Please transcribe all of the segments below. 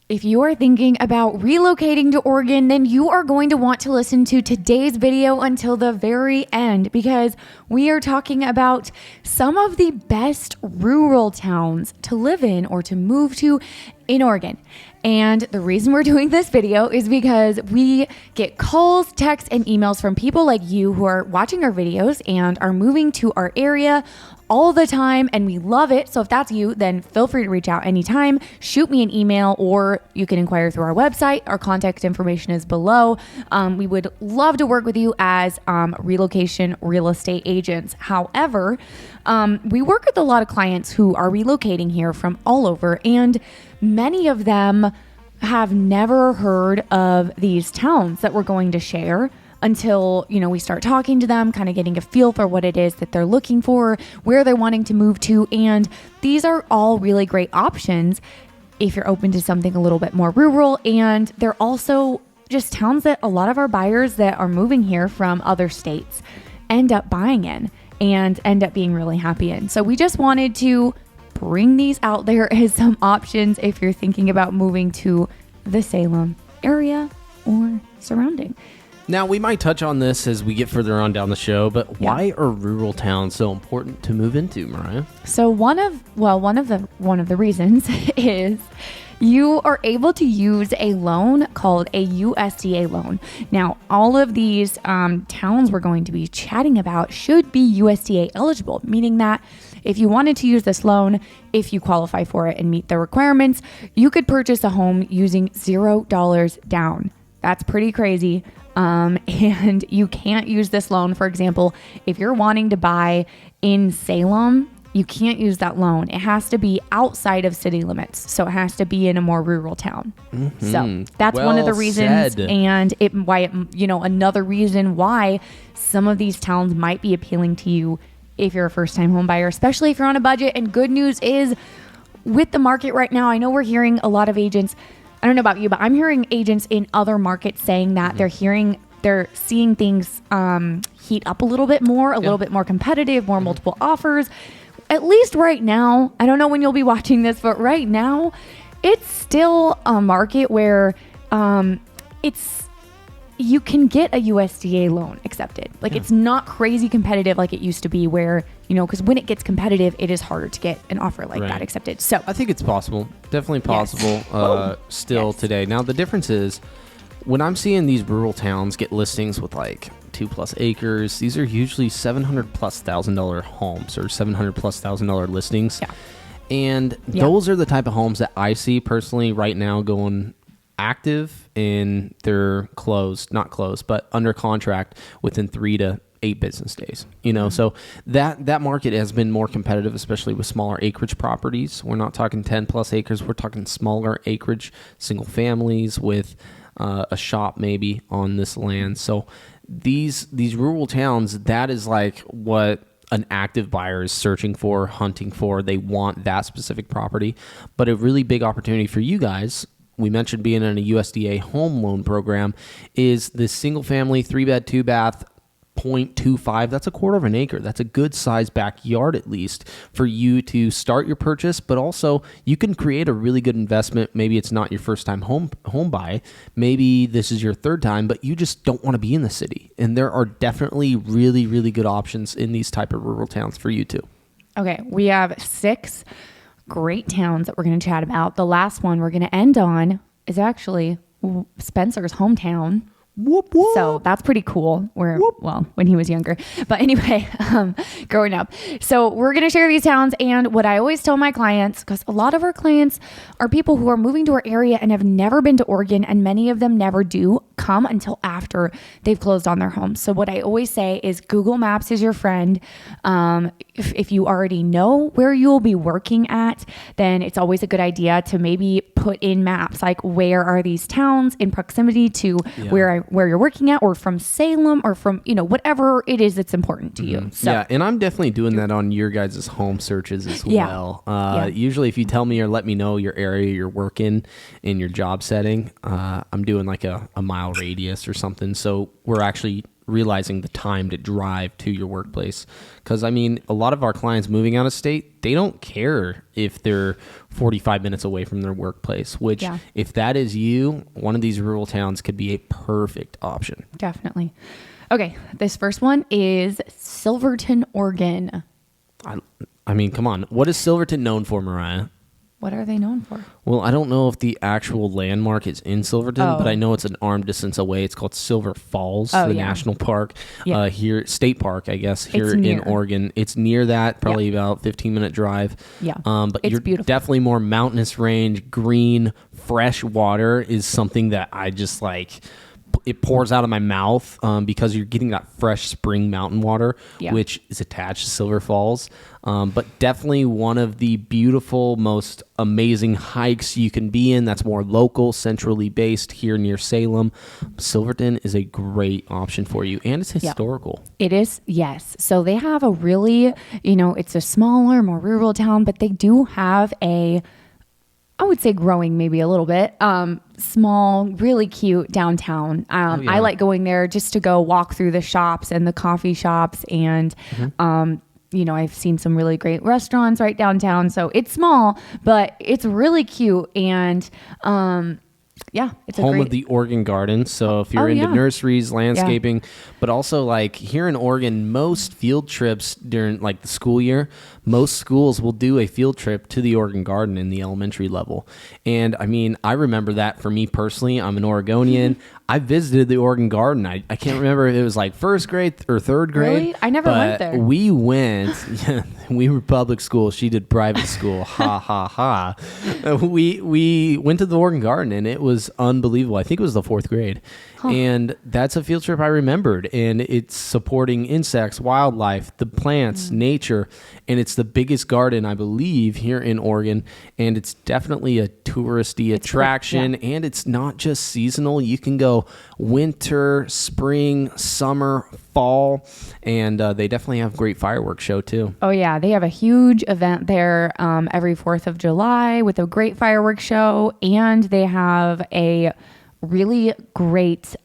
If you are thinking about relocating to Oregon, then you are going to want to listen to today's video until the very end because we are talking about some of the best rural towns to live in or to move to in Oregon. And the reason we're doing this video is because we get calls, texts, and emails from people like you who are watching our videos and are moving to our area all the time, and we love it. So if that's you, then feel free to reach out anytime. Shoot me an email, or you can inquire through our website. Our contact information is below. We would love to work with you as relocation real estate agents. However, we work with a lot of clients who are relocating here from all over, and many of them have never heard of these towns that we're going to share until, we start talking to them, kind of getting a feel for what it is that they're looking for, where they're wanting to move to. And these are all really great options if you're open to something a little bit more rural. And they're also just towns that a lot of our buyers that are moving here from other states end up buying in and end up being really happy in. So we just wanted to bring these out there as some options if you're thinking about moving to the Salem area or surrounding. Now, we might touch on this as we get further on down the show, but why are rural towns so important to move into, Mariah? So one of the reasons is you are able to use a loan called a USDA loan. Now, all of these towns we're going to be chatting about should be USDA eligible, meaning that if you wanted to use this loan, if you qualify for it and meet the requirements, you could purchase a home using $0 down. That's pretty crazy. And you can't use this loan. For example, if you're wanting to buy in Salem, you can't use that loan. It has to be outside of city limits. So it has to be in a more rural town. Mm-hmm. So that's one of the reasons. Said. And another reason why some of these towns might be appealing to you if you're a first-time home buyer, especially if you're on a budget. And good news is with the market right now, I know we're hearing a lot of agents, I don't know about you, but I'm hearing agents in other markets saying that they're seeing things heat up a little bit more, a little bit more competitive, more multiple offers. At least right now, I don't know when you'll be watching this, but right now, it's still a market where you can get a USDA loan accepted. It's not crazy competitive like it used to be where, because when it gets competitive, it is harder to get an offer like that accepted. So I think it's possible. Definitely possible still today. Now, the difference is when I'm seeing these rural towns get listings with 2+ acres, these are usually $700,000+ homes or $700,000+ listings. Yeah. And those are the type of homes that I see personally right now going active, and they're not closed, but under contract within 3 to 8 business days. So that market has been more competitive, especially with smaller acreage properties. We're not talking 10+ acres. We're talking smaller acreage, single families with a shop maybe on this land. So these rural towns, that is what an active buyer is searching for, hunting for. They want that specific property. But a really big opportunity for you guys, we mentioned being in a USDA home loan program, is this single family 3-bed, 2-bath, 0.25. That's a quarter of an acre. That's a good sized backyard, at least, for you to start your purchase. But also, you can create a really good investment. Maybe it's not your first time home buy. Maybe this is your third time, but you just don't want to be in the city. And there are definitely really, really good options in these type of rural towns for you too. Okay, we have 6 great towns that we're going to chat about. The last one we're going to end on is actually Spencer's hometown. Whoop, whoop. So that's pretty cool. When he was younger. But anyway, growing up. So we're going to share these towns. And what I always tell my clients, because a lot of our clients are people who are moving to our area and have never been to Oregon, and many of them never do come until after they've closed on their homes. So what I always say is Google Maps is your friend. If you already know where you'll be working at, then it's always a good idea to maybe put in maps, where are these towns in proximity to where you're working at, or from Salem, or from, whatever it is that's important to you. So, yeah, and I'm definitely doing that on your guys' home searches as well. Usually if you tell me or let me know your area you're working in your job setting, I'm doing a mile radius or something. So we're actually realizing the time to drive to your workplace. Because, I mean, a lot of our clients moving out of state, they don't care if they're 45 minutes away from their workplace, which if that is you, one of these rural towns could be a perfect option. Definitely. Okay, this first one is Silverton, Oregon. I mean, come on. What is Silverton known for, Mariah? What are they known for? Well, I don't know if the actual landmark is in Silverton, but I know it's an arm distance away. It's called Silver Falls, the national park here, state park, I guess, here in Oregon. It's near that, probably about 15-minute drive. Yeah, but you're beautiful. Definitely more mountainous range, green, fresh water is something that I just like. It pours out of my mouth because you're getting that fresh spring mountain water, which is attached to Silver Falls. But definitely one of the beautiful, most amazing hikes you can be in. That's more local, centrally based here near Salem. Silverton is a great option for you, and it's historical. It is, yes. So they have a really, it's a smaller, more rural town, but they do have I would say growing maybe a little bit, small, really cute downtown. I like going there just to go walk through the shops and the coffee shops. And, I've seen some really great restaurants right downtown. So it's small, but it's really cute. And, it's home of the Oregon Garden. So if you're into nurseries, landscaping, but also like here in Oregon, most field trips during like the school year, most schools will do a field trip to the Oregon Garden in the elementary level. And I mean, I remember that for me personally. I'm an Oregonian. I visited the Oregon Garden. I can't remember if it was like first grade or third grade. Really? I never went there. We went. We were public school. She did private school. Ha ha ha. We went to the Oregon Garden and it was unbelievable. I think it was the fourth grade. And that's a field trip I remembered. And it's supporting insects, wildlife, the plants, nature. And it's the biggest garden, I believe, here in Oregon. And it's definitely a touristy attraction. And it's not just seasonal. You can go winter, spring, summer, fall. And they definitely have a great fireworks show, too. Oh, yeah. They have a huge event there every 4th of July with a great fireworks show. And they have a really great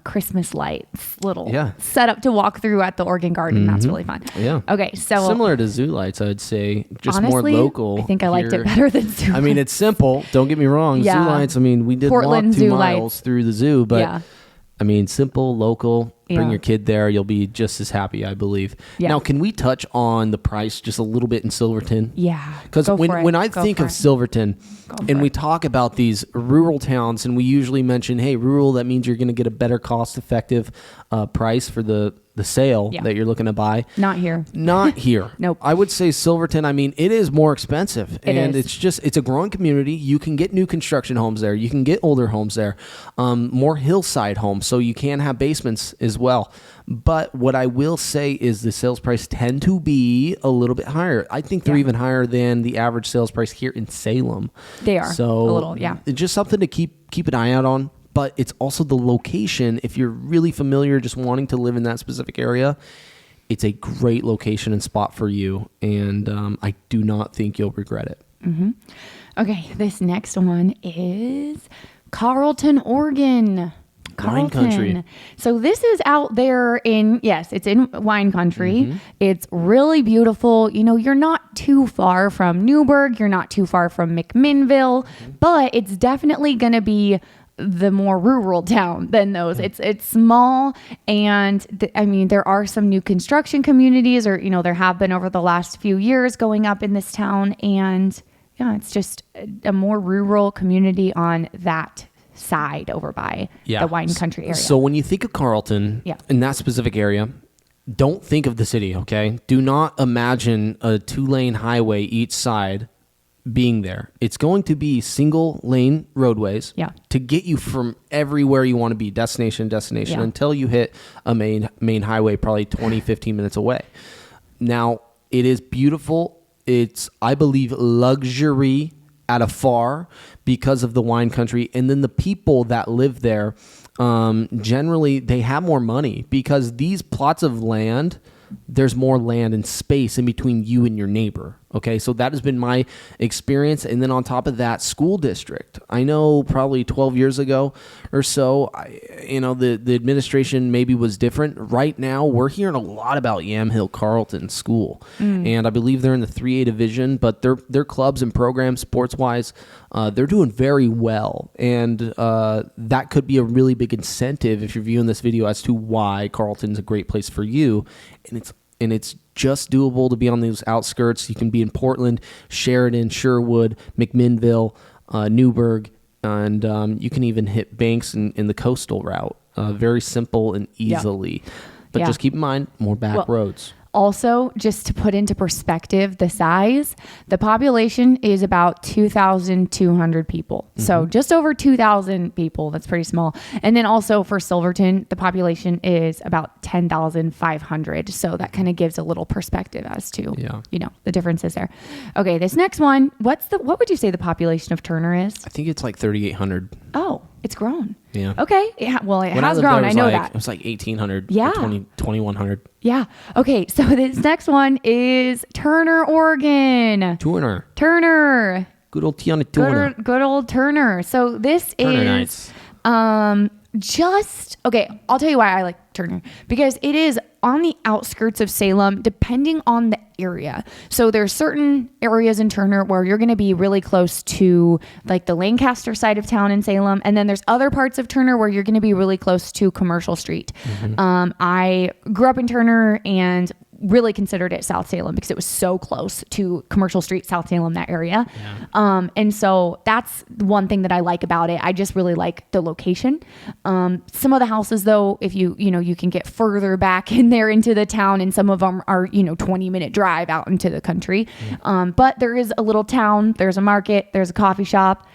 Christmas lights little setup to walk through at the Oregon Garden. That's really fun. Yeah. Okay, so similar to zoo lights, I'd say, just honestly, more local. I think I liked it better than zoo lights. I mean, it's simple. Don't get me wrong. Zoo lights, I mean, we did Portland walk 2 zoo miles lights. through the zoo, but I mean, simple, local. Bring your kid there. You'll be just as happy, I believe. Yeah. Now, can we touch on the price just a little bit in Silverton? Yeah. Because when I think of Silverton and we talk about these rural towns and we usually mention, hey, rural, that means you're going to get a better cost-effective price for the sale that you're looking to buy. Not here. Not here. Nope. I would say Silverton, I mean, it is more expensive. It's a growing community. You can get new construction homes there. You can get older homes there. More hillside homes, so you can have basements as well. But what I will say is the sales price tend to be a little bit higher. I think they're even higher than the average sales price here in Salem. They are. So a little, it's just something to keep an eye out on. But it's also the location. If you're really familiar, just wanting to live in that specific area, it's a great location and spot for you. And I do not think you'll regret it. Mm-hmm. Okay, this next one is Carlton, Oregon. Wine country. So this is out there it's in wine country. It's really beautiful. You're not too far from Newburgh. You're not too far from McMinnville, but it's definitely going to be the more rural town than those. It's small. And there are some new construction communities or, there have been over the last few years going up in this town. And it's just a more rural community on that side over by the wine country area. So when you think of Carlton in that specific area, don't think of the city, okay? Do not imagine a 2-lane highway each side being there. It's going to be single lane roadways to get you from everywhere you want to be, destination until you hit a main highway probably 15 minutes away. Now, it is beautiful. It's, I believe, luxury at a far because of the wine country. And then the people that live there, generally they have more money because these plots of land, there's more land and space in between you and your neighbor. Okay, so that has been my experience. And then on top of that, school district. I know probably 12 years ago or so, the administration maybe was different. Right now, we're hearing a lot about Yamhill Carlton School. And I believe they're in the 3A division, but their clubs and programs, sports-wise, they're doing very well. And that could be a really big incentive if you're viewing this video as to why Carlton's a great place for you. And it's just doable to be on those outskirts. You can be in Portland, Sheridan, Sherwood, McMinnville, Newburgh, and you can even hit Banks in the coastal route. Very simple and easily. But just keep in mind, more back roads. Also, just to put into perspective the size, the population is about 2,200 people. So just over 2,000 people. That's pretty small. And then also for Silverton, the population is about 10,500. So that kind of gives a little perspective as to, the differences there. Okay, this next one, what would you say the population of Turner is? I think it's like 3,800. Oh, it's grown. Yeah. Okay. Yeah, well, it has grown. I know that. It was like 1,800. Yeah. 2,100. Yeah. Okay. So this next one is Turner, Oregon. Turner. Good old Tiana Turner. Good old Turner. So this Turner is I'll tell you why I like Turner, because it is on the outskirts of Salem, depending on the area. So there's certain areas in Turner where you're going to be really close to like the Lancaster side of town in Salem. And then there's other parts of Turner where you're going to be really close to Commercial Street. I grew up in Turner and really considered it South Salem because it was so close to Commercial Street, South Salem, that area. And so that's one thing that I like about it. I just really like the location. Some of the houses though, if you can get further back in there into the town, and some of them are, 20-minute drive out into the country. But there is a little town, there's a market, there's a coffee shop.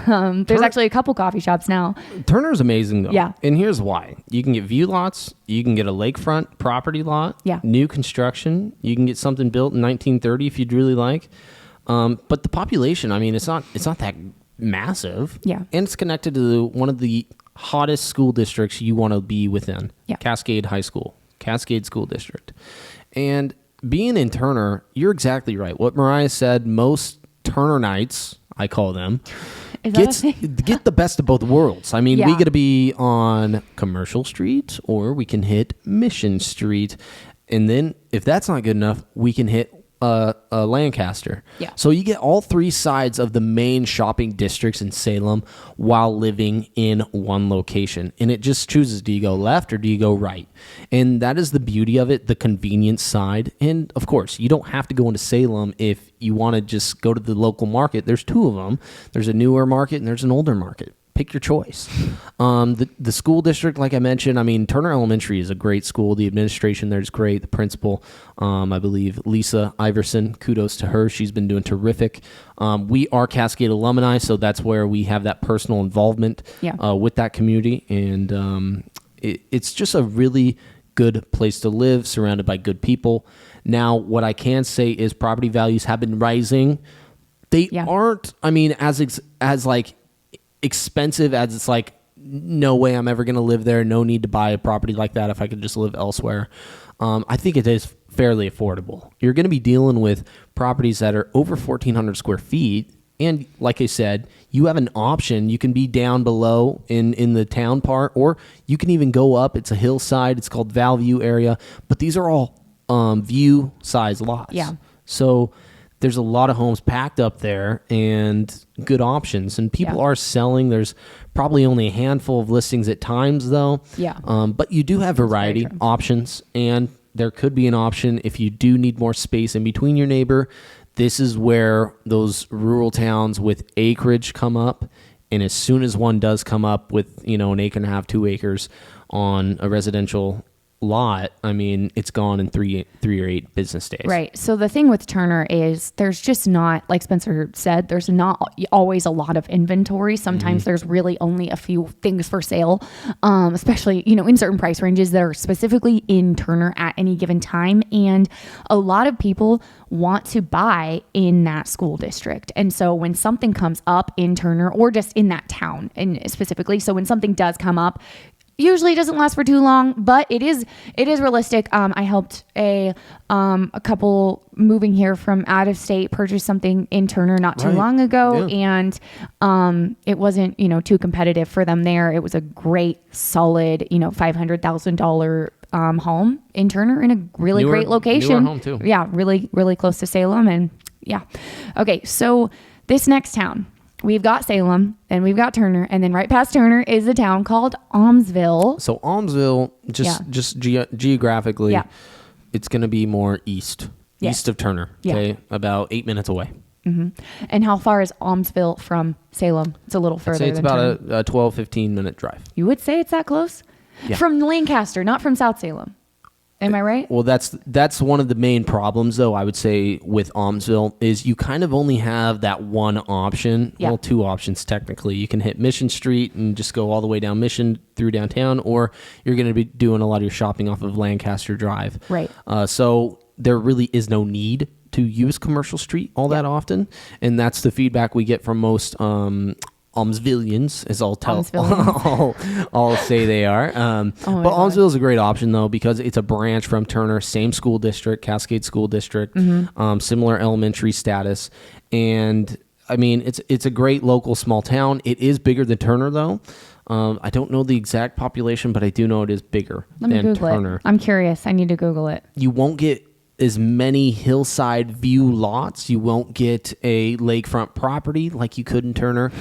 There's actually a couple coffee shops now. Turner's amazing though. Yeah. And here's why. You can get view lots. You can get a lakefront property lot. Yeah. New construction. You can get something built in 1930 if you'd really like. But the population, it's not that massive. Yeah. And it's connected to one of the hottest school districts you want to be within. Yeah. Cascade High School. Cascade School District. And being in Turner, you're exactly right. What Mariah said, most Turner nights, I call them, get the best of both worlds. We get to be on Commercial Street, or we can hit Mission Street. And then if that's not good enough, we can hit Lancaster. Yeah. So you get all three sides of the main shopping districts in Salem while living in one location. And it just chooses, do you go left or do you go right? And that is the beauty of it, the convenience side. And of course, you don't have to go into Salem if you want to just go to the local market. There's two of them. There's a newer market and there's an older market. Pick your choice. The school district, like I mentioned, Turner Elementary is a great school. The administration there is great. The principal, I believe, Lisa Iverson, kudos to her. She's been doing terrific. We are Cascade alumni, so that's where we have that personal involvement with that community. And it's just a really good place to live, surrounded by good people. Now, what I can say is property values have been rising. They aren't, as expensive as it's like, no way I'm ever going to live there. No need to buy a property like that if I could just live elsewhere. I think it is fairly affordable. You're going to be dealing with properties that are over 1,400 square feet. And like I said, you have an option. You can be down below in the town part, or you can even go up. It's a hillside. It's called Val View area. But these are all view size lots. Yeah. So there's a lot of homes packed up there and good options. And people are selling. There's probably only a handful of listings at times, though. Yeah. But you do have variety options, and there could be an option if you do need more space in between your neighbor. This is where those rural towns with acreage come up. And as soon as one does come up with, an acre and a half, 2 acres on a residential lot, it's gone in 3 or 8 business days. Right. So the thing with Turner is there's just not, like Spencer said, there's not always a lot of inventory. Sometimes there's really only a few things for sale, especially, in certain price ranges that are specifically in Turner at any given time. And a lot of people want to buy in that school district. And so when something comes up in Turner, or just in that town and specifically, so when something does come up, Usually doesn't last for too long, but it is realistic. I helped a couple moving here from out of state purchase something in Turner not too long ago, and it wasn't too competitive for them there. It was a great solid $500,000 home in Turner in a really great location. Newer home too. Yeah, really really close to Salem, and yeah. Okay, so this next town. We've got Salem, and we've got Turner, and then right past Turner is a town called Aumsville. So Aumsville, just geographically, it's going to be more east of Turner. Okay, about 8 minutes away. Mm-hmm. And how far is Aumsville from Salem? It's a little further. I'd say it's about a 12, 15-minute drive. You would say it's that close? Yeah. From Lancaster, not from South Salem. Am I right? Well, that's one of the main problems, though, I would say, with Aumsville is you kind of only have that one option. Yeah. Well, two options, technically. You can hit Mission Street and just go all the way down Mission through downtown, or you're going to be doing a lot of your shopping off of Lancaster Drive. Right. So there really is no need to use Commercial Street all that often, and that's the feedback we get from most Aumsvillians, is I'll say they are. But Aumsville is a great option, though, because it's a branch from Turner, same school district, Cascade School District, similar elementary status. And, I mean, it's a great local small town. It is bigger than Turner, though. I don't know the exact population, but I do know it is bigger than Turner. I'm curious. I need to Google it. You won't get as many hillside view lots. You won't get a lakefront property like you could in Turner.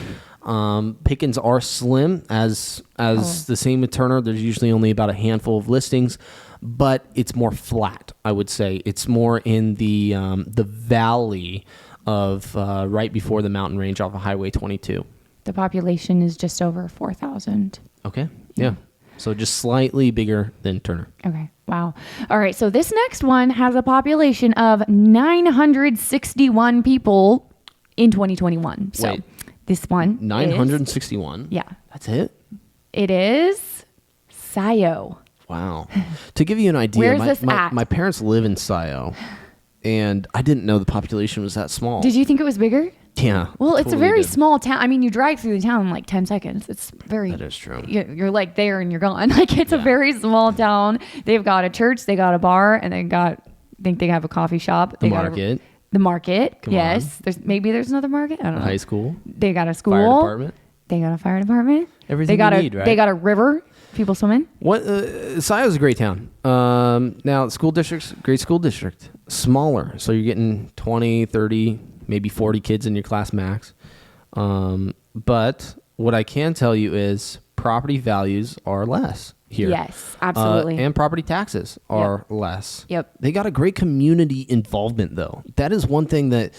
Pickings are slim as the same with Turner. There's usually only about a handful of listings, but it's more flat. I would say it's more in the valley of right before the mountain range off of Highway 22. The population is just over 4,000. Okay. Yeah. So just slightly bigger than Turner. Okay. Wow. All right. So this next one has a population of 961 people in 2021. So. Wait. This one 961. Yeah. That's it? It is Scio. Wow. To give you an idea, Where's this at? My parents live in Scio, and I didn't know the population was that small. Did you think it was bigger? Yeah. Well, it's a very small town. I mean, you drive through the town in like 10 seconds. It's very... That is true. You're like there and you're gone. Like it's a very small town. They've got a church, they got a bar, and I think they have a coffee shop. The market. The market, Come yes. on. There's another market. I don't know. High school. They got a school. Fire department. They got a fire department. Everything you need, right? They got a river. People swim in. Scio is a great town. Now, school district's great school district. Smaller, so you're getting 20, 30, maybe 40 kids in your class max. But what I can tell you is property values are less here. Yes, absolutely. And property taxes are less. Yep. They got a great community involvement, though. That is one thing that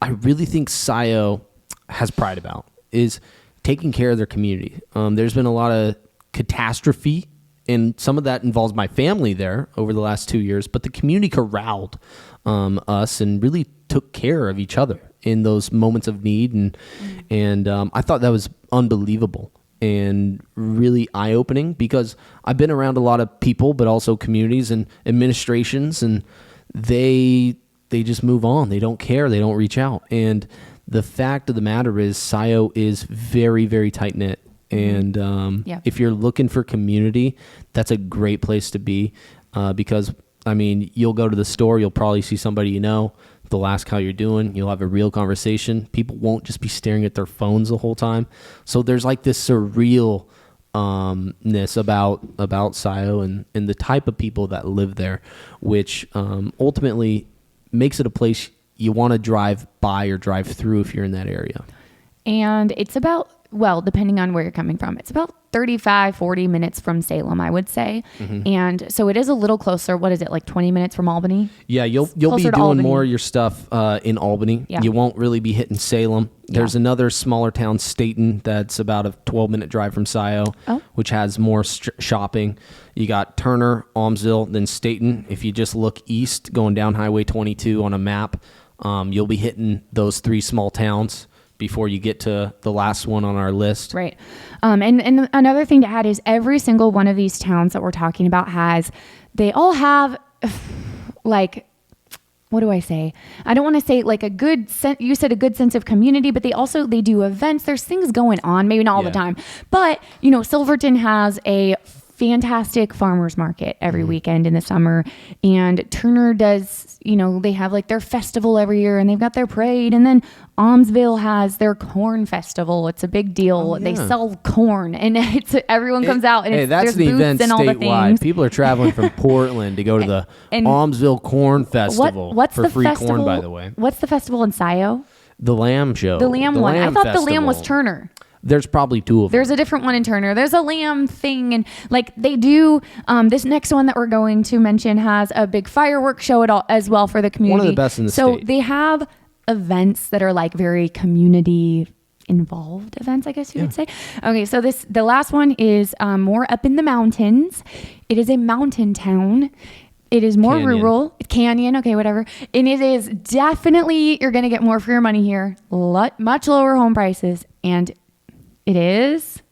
I really think Scio has pride about, is taking care of their community. There's been a lot of catastrophe, and some of that involves my family there over the last 2 years, but the community corralled us and really took care of each other in those moments of need, and I thought that was unbelievable and really eye-opening, because I've been around a lot of people, but also communities and administrations, and they just move on. They don't care. They don't reach out. And the fact of the matter is Scio is very, very tight-knit. And if you're looking for community, that's a great place to be, because, I mean, you'll go to the store, you'll probably see somebody you know, they'll ask how you're doing, you'll have a real conversation. People won't just be staring at their phones the whole time. So there's like this surrealness about Scio and the type of people that live there, which ultimately makes it a place you want to drive by or drive through if you're in that area. And it's about, well, depending on where you're coming from, it's about 35, 40 minutes from Salem, I would say. Mm-hmm. And so it is a little closer. What is it, like 20 minutes from Albany? Yeah, you'll be doing Albany. More of your stuff in Albany. Yeah. You won't really be hitting Salem. There's another smaller town, Staten, that's about a 12-minute drive from Scio, which has more shopping. You got Turner, Aumsville, then Staten. If you just look east, going down Highway 22 on a map, you'll be hitting those three small towns before you get to the last one on our list. Right. And another thing to add is every single one of these towns that we're talking about they all have like, what do I say? I don't want to say like you said a good sense of community, but they do events. There's things going on, maybe not all the time, but Silverton has a fantastic farmers market every weekend in the summer. And Turner does, they have like their festival every year and they've got their parade. And then Aumsville has their corn festival. It's a big deal. They sell corn and everyone comes out and that's there's the booths event and all the statewide. things. People are traveling from Portland to go to the Aumsville Corn Festival what's for the free festival, corn, by the way. What's the festival in Scio? The Lamb Show. The Lamb one. I thought Festival. the Lamb was Turner. There's probably two of them. There's a different one in Turner. There's a lamb thing. And like they do, this next one that we're going to mention has a big fireworks show as well for the community. One of the best in the state. So they have events that are like very community involved events, I guess you would say. Okay. So the last one is more up in the mountains. It is a mountain town. It is more rural. Canyon, okay, whatever. And it is definitely, you're going to get more for your money here. Much lower home prices. And it is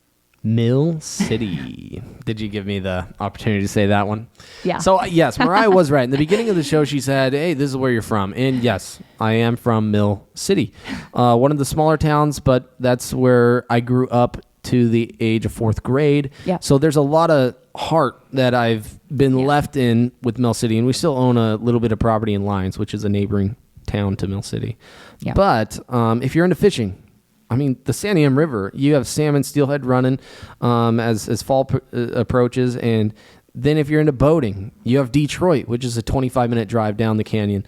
Mill City. Did you give me the opportunity to say that one? Yeah. So yes, Mariah was right. In the beginning of the show, she said, hey, this is where you're from. And yes, I am from Mill City. One of the smaller towns, but that's where I grew up to the age of 4th grade. Yeah. So there's a lot of heart that I've been left in with Mill City. And we still own a little bit of property in Lyons, which is a neighboring town to Mill City. Yeah. But if you're into fishing, I mean, the Santiam River, you have salmon, steelhead running as fall approaches. And then if you're into boating, you have Detroit, which is a 25-minute drive down the canyon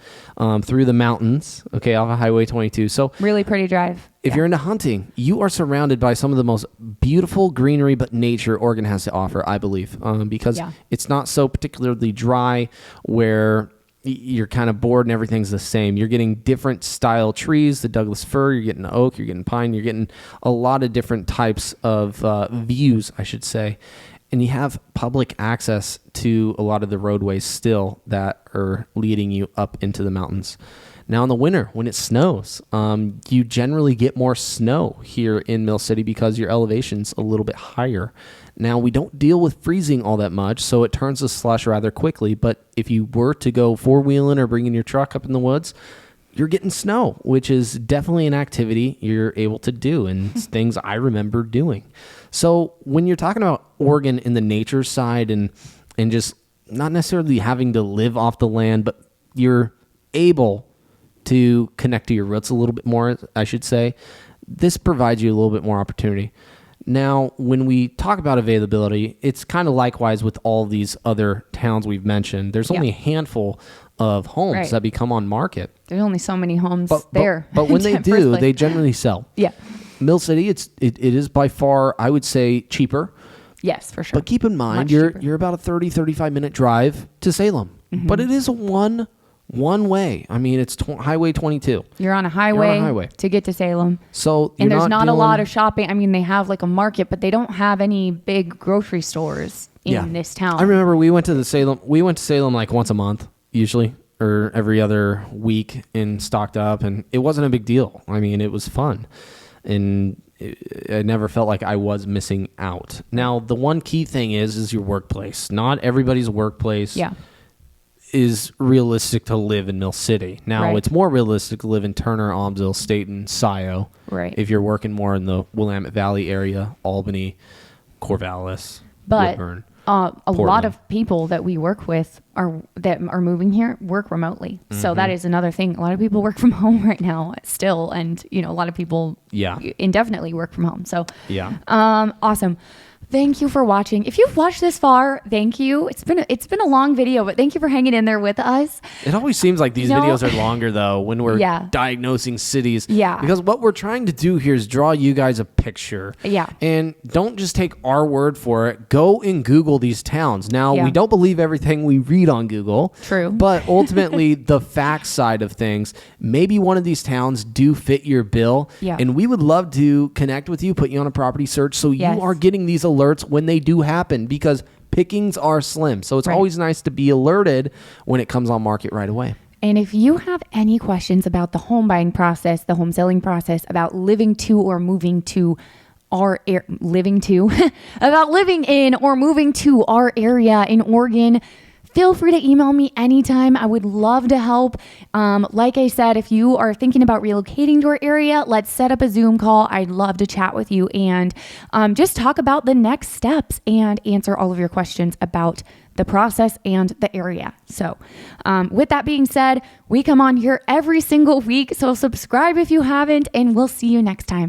through the mountains, okay, off of Highway 22. So really pretty drive. If you're into hunting, you are surrounded by some of the most beautiful greenery but nature Oregon has to offer, I believe, because it's not so particularly dry where you're kind of bored and everything's the same. You're getting different style trees, the Douglas fir, you're getting oak, you're getting pine, you're getting a lot of different types of views, I should say. And you have public access to a lot of the roadways still that are leading you up into the mountains. Now in the winter, when it snows, you generally get more snow here in Mill City because your elevation's a little bit higher. Now, we don't deal with freezing all that much, so it turns to slush rather quickly. But if you were to go four-wheeling or bringing your truck up in the woods, you're getting snow, which is definitely an activity you're able to do and things I remember doing. So when you're talking about Oregon in the nature side and just not necessarily having to live off the land, but you're able to connect to your roots a little bit more, I should say, this provides you a little bit more opportunity. Now, when we talk about availability, it's kind of likewise with all these other towns we've mentioned. There's only a handful of homes that become on market. There's only so many homes there. But when they do, they generally sell. Yeah. Mill City, it is by far, I would say, cheaper. Yes, for sure. But keep in mind, you're about a 30, 35-minute drive to Salem. Mm-hmm. But it is a one way. I mean, it's Highway 22. You're on a highway to get to Salem. So and there's not a lot of shopping. I mean, they have like a market, but they don't have any big grocery stores in this town. I remember we went to Salem like once a month, usually, or every other week, and stocked up, and it wasn't a big deal. I mean, it was fun, and I never felt like I was missing out. Now, the one key thing is your workplace. Not everybody's workplace is realistic to live in Mill City. Now, it's more realistic to live in Turner, Aumsville, Staten, Scio. Right. If you're working more in the Willamette Valley area, Albany, Corvallis, but Woodburn, a lot of people that we work with that are moving here work remotely. Mm-hmm. So that is another thing. A lot of people work from home right now still, and a lot of people indefinitely work from home. So awesome. Thank you for watching. If you've watched this far, thank you. It's been a long video, but thank you for hanging in there with us. It always seems like these videos are longer though when we're diagnosing cities. Yeah. Because what we're trying to do here is draw you guys a picture. Yeah. And don't just take our word for it. Go and Google these towns. Now, we don't believe everything we read on Google. True. But ultimately, the facts side of things, maybe one of these towns do fit your bill. Yeah. And we would love to connect with you, put you on a property search so you are getting these alerts when they do happen, because pickings are slim. So it's always nice to be alerted when it comes on market right away. And if you have any questions about the home buying process, the home selling process, about living to or moving to our about living in or moving to our area in Oregon, feel free to email me anytime. I would love to help. Like I said, if you are thinking about relocating to our area, let's set up a Zoom call. I'd love to chat with you and just talk about the next steps and answer all of your questions about the process and the area. So with that being said, we come on here every single week. So subscribe if you haven't, and we'll see you next time.